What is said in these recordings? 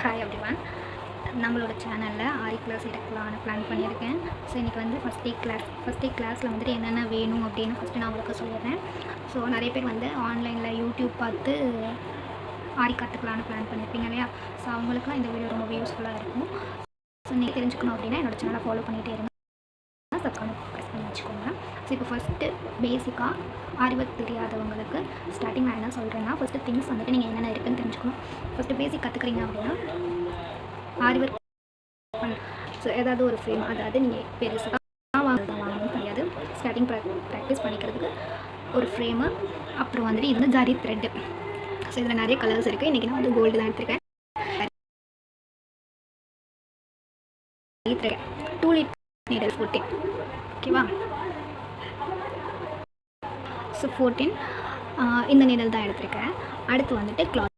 Hi everyone. நம்மளோட சேனலில் ஆரி class எடுக்கலான்னு பிளான் பண்ணியிருக்கேன். ஸோ இன்றைக்கி வந்து ஃபஸ்ட் டே கிளாஸில் வந்துட்டு என்னென்ன வேணும் அப்படின்னு ஃபஸ்ட்டு நான் உங்களுக்கு சொல்லிடுறேன். ஸோ நிறைய பேர் வந்து ஆன்லைனில் யூடியூப் பார்த்து ஆரி கற்றுக்கலான்னு பிளான் பண்ணியிருப்பீங்க இல்லையா? ஸோ அவங்களுக்குலாம் இந்த வீடியோ ரொம்ப யூஸ்ஃபுல்லாக இருக்கும். ஸோ நீங்கள் தெரிஞ்சுக்கணும் அப்படின்னா என்னோடய சேனலை ஃபாலோ பண்ணிகிட்டே இருங்க, சப்ஸ்கிரைப் ப்ரெஸ் பண்ணி வச்சுக்கோங்க. ஸோ இப்போ ஃபஸ்ட்டு பேசிக்காக ஆரி ஒர்க் தெரியாதவங்களுக்கு ஸ்டார்டிங் நான் என்ன சொல்கிறேன்னா, ஃபஸ்ட்டு திங்ஸ் வந்துட்டு நீங்கள் என்னென்ன இருக்குதுன்னு தெரிஞ்சுக்கணும். ஃபஸ்ட்டு பேசிக் கற்றுக்குறீங்க அப்படின்னா ஆரி ஒர்க் ஸோ ஏதாவது ஒரு ஃப்ரேம், அதாவது நீங்கள் பெருசாக வாங்கணும் கிடையாது. ஸ்டார்டிங் ப்ராக்டிஸ் பண்ணிக்கிறதுக்கு ஒரு ஃப்ரேமு, அப்புறம் வந்துட்டு இது வந்து ஜரி த்ரெட்டு. ஸோ இதில் நிறைய கலர்ஸ் இருக்குது. இன்றைக்கி நான் வந்து கோல்டு தான் எடுத்துருக்கேன். 2 லிட்டர் நீடல் 14, ஓகேவா? ஸோ 14 இந்த நீடல் தான் எடுத்திருக்கேன். அடுத்து வந்துட்டு கிளாத்.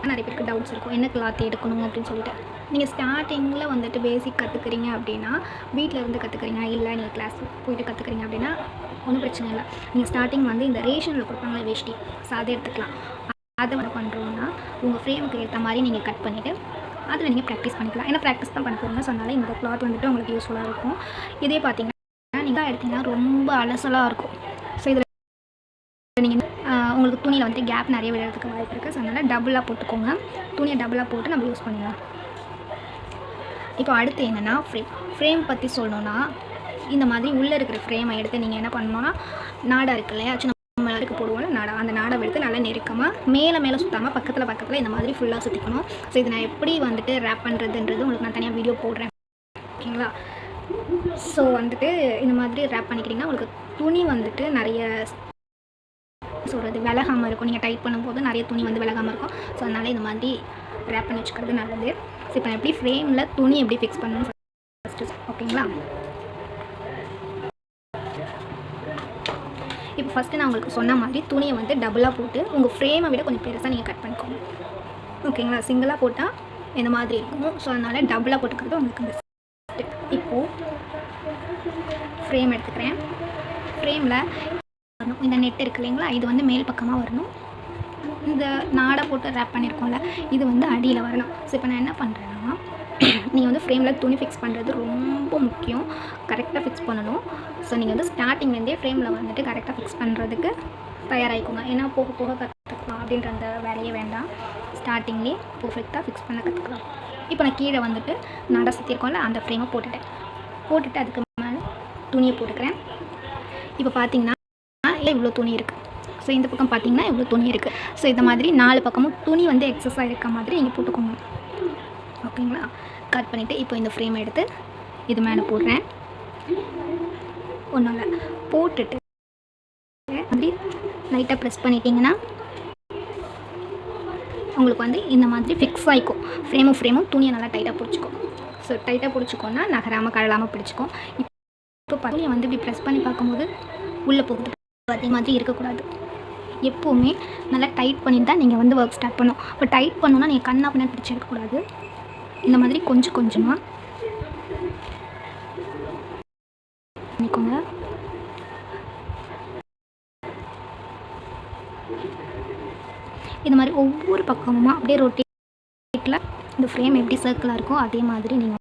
நிறைய பேருக்கு டவுட்ஸ் இருக்கும், என்ன கிளாத் எடுக்கணும் அப்படின்னு சொல்லிட்டு. நீங்கள் ஸ்டார்டிங்கில் வந்துட்டு பேசிக் கற்றுக்குறீங்க அப்படின்னா, வீட்டில் இருந்து கற்றுக்குறீங்க, இல்லை நீங்கள் கிளாஸ் போய்ட்டு கற்றுக்குறீங்க அப்படின்னா ஒன்றும் பிரச்சனை இல்லை. நீங்கள் ஸ்டார்டிங் வந்து இந்த ரேஷனில் கொடுப்பாங்களே வேஷ்டி, ஸோ அதை எடுத்துக்கலாம். அதை என்ன பண்ணுறோன்னா, உங்கள் ஃப்ரேமுக்கு ஏற்ற மாதிரி நீங்கள் கட் பண்ணிவிட்டு அதில் நீங்கள் ப்ராக்டிஸ் பண்ணிக்கலாம். ஏன்னா ப்ராக்டிஸ் தான் பண்ண போகிறீங்க. சொன்னாலே இந்த கிளாத் வந்துட்டு உங்களுக்கு யூஸ்ஃபுல்லாக இருக்கும். இதே பார்த்தீங்கன்னா நீங்கள் எடுத்திங்கன்னா ரொம்ப அலசலாக இருக்கும். ஸோ இதில் நீங்கள் உங்களுக்கு துணியில் வந்துட்டு கேப் நிறைய விடுறதுக்கு வாய்ப்பு இருக்குது. ஸோ அதனால் டபுளாக போட்டுக்கோங்க. துணியை டபுளாக போட்டு நம்ம யூஸ் பண்ணிடலாம். இப்போ அடுத்து என்னென்னா ஃப்ரேம் பற்றி சொல்லணுன்னா, இந்த மாதிரி உள்ளே இருக்கிற ஃப்ரேமை எடுத்து நீங்கள் என்ன பண்ணணுன்னா, நாடா இருக்கு இல்லையா, நம்ம அதுக்கு போடுவோம்ல நாடா, அந்த நாடாவை எடுத்து நல்லா நெருக்கமாக மேலே சுற்றாமல் பக்கத்தில் இந்த மாதிரி ஃபுல்லாக சுற்றிக்கணும். ஸோ இதை நான் எப்படி வந்துட்டு ரேப் பண்ணுறதுன்றது உங்களுக்கு நான் தனியாக வீடியோ போடுறேன், ஓகேங்களா? ஸோ வந்துட்டு இந்த மாதிரி ரேப் பண்ணிக்கிட்டிங்கன்னா உங்களுக்கு துணி வந்துட்டு நிறைய சொல்கிறது விலகாமல் இருக்கும். நீங்கள் டைட் பண்ணும்போது நிறைய துணி வந்து விலகாமல் இருக்கும். ஸோ அதனால் இந்த மாதிரி ரேப் பண்ணி வச்சுக்கிறது நல்லது. ஸோ இப்போ எப்படி ஃப்ரேமில் துணி எப்படி ஃபிக்ஸ் பண்ணணும் ஃபஸ்ட்டு, ஓகேங்களா? இப்போ ஃபஸ்ட்டு நான் உங்களுக்கு சொன்ன மாதிரி துணியை வந்து டபுளாக போட்டு உங்கள் ஃப்ரேமை விட கொஞ்சம் பெருசாக நீங்கள் கட் பண்ணிக்கோங்க, ஓகேங்களா? சிங்கிளாக போட்டால் இந்த மாதிரி இருக்கும். ஸோ அதனால் டபுளாக போட்டுக்கிறது உங்களுக்கு பெஸ்ட்டு. இப்போது ஃப்ரேம் எடுத்துக்கிறேன். ஃப்ரேமில் இந்த நெட் இருக்குது இல்லைங்களா, இது வந்து மேல் பக்கமாக வரணும். இந்த நாடை போட்டு ரேப் பண்ணியிருக்கோம்ல, இது வந்து அடியில் வரணும். ஸோ இப்போ நான் என்ன பண்ணுறேன்னா, நீங்கள் வந்து ஃப்ரேமில் துணி ஃபிக்ஸ் பண்ணுறது ரொம்ப முக்கியம். கரெக்டாக ஃபிக்ஸ் பண்ணணும். ஸோ நீங்கள் வந்து ஸ்டார்டிங்லேருந்தே ஃப்ரேமில் வந்துட்டு கரெக்டாக ஃபிக்ஸ் பண்ணுறதுக்கு தயாராகிக்கோங்க. ஏன்னா போக கற்றுக்கலாம் அப்படின்ற அந்த வேலையே வேண்டாம். ஸ்டார்டிங்லேயே பர்ஃபெக்டாக ஃபிக்ஸ் பண்ண கற்றுக்கலாம். இப்போ நான் கீழே வந்துட்டு நடை சுற்றிருக்கோம்ல, அந்த ஃப்ரேமை போட்டுட்டு அதுக்கு மேலே துணியை போட்டுக்கிறேன். இப்போ பார்த்தீங்கன்னா இவ்வளோ துணி இருக்குது. ஸோ இந்த பக்கம் பார்த்தீங்கன்னா இவ்வளோ துணி இருக்குது. ஸோ இந்த மாதிரி 4 பக்கமும் துணி வந்து எக்ஸஸாக இருக்க மாதிரி நீங்கள் போட்டுக்கோங்க, ஓகேங்களா? கட் பண்ணிவிட்டு இப்போ இந்த ஃப்ரேம் எடுத்து இது மேலே போடுறேன். ஒன்றும் இல்லை, போட்டுட்டு அப்படி லைட்டாக ப்ரெஸ் பண்ணிட்டீங்கன்னா உங்களுக்கு வந்து இந்த மாதிரி ஃபிக்ஸ் ஆகிக்கும். ஃப்ரேமும் துணியை நல்லா டைட்டாக பிடிச்சிக்கும். ஸோ டைட்டாக பிடிச்சிக்கோன்னா நகராமல் கழலாமல் பிடிச்சிக்கும். இப்போ துணியை வந்து இப்படி ப்ரெஸ் பண்ணி பார்க்கும்போது உள்ளே போகுது, அதே மாதிரி இருக்கக்கூடாது. எப்போவுமே நல்லா டைட் பண்ணிட்டு தான் நீங்கள் வந்து ஒர்க் ஸ்டார்ட் பண்ணணும். இப்போ டைட் பண்ணணுன்னா நீங்கள் கண்ணா பின்னாடி பிடிச்சி எடுக்கக்கூடாது. இந்த மாதிரி கொஞ்சமாக பண்ணிக்கோங்க. இந்த மாதிரி ஒவ்வொரு பக்கமும் அப்படியே ரொட்டேட்டில் இந்த ஃப்ரேம் எப்படி சர்க்கிளாக இருக்கோ அதே மாதிரி நீங்கள்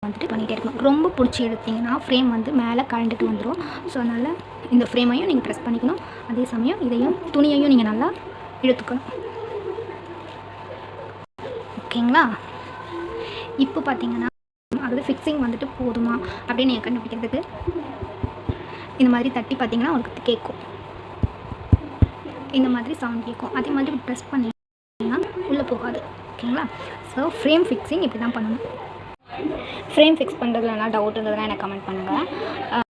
வந்துட்டு பண்ணிகிட்டே இருக்கணும். ரொம்ப பிடிச்சி எடுத்திங்கன்னா ஃப்ரேம் வந்து மேலே கழண்டுட்டு வந்துடும். ஸோ அதனால் இந்த ஃப்ரேமையும் நீங்கள் ப்ரெஸ் பண்ணிக்கணும். அதே சமயம் இதையும் துணியையும் நீங்கள் நல்லா இழுத்துக்கணும், ஓகேங்களா? இப்போ பார்த்தீங்கன்னா அதாவது ஃபிக்ஸிங் வந்துட்டு போதுமா அப்படின்னு நீங்கள் கண்டுபிடிக்கிறதுக்கு இந்த மாதிரி தட்டி பார்த்தீங்கன்னா உங்களுக்கு கேட்கும், இந்த மாதிரி சவுண்ட் கேட்கும். அதே மாதிரி ப்ரெஸ் பண்ணிங்கன்னா உள்ளே போகாது, ஓகேங்களா? ஸோ ஃப்ரேம் ஃபிக்ஸிங் இப்படி தான் பண்ணணும். ஃப்ரேம் ஃபிக்ஸ் பண்ணுறதுல என்ன டவுட் இருந்ததுன்னா எனக்கு கமெண்ட் பண்ணுங்கள்.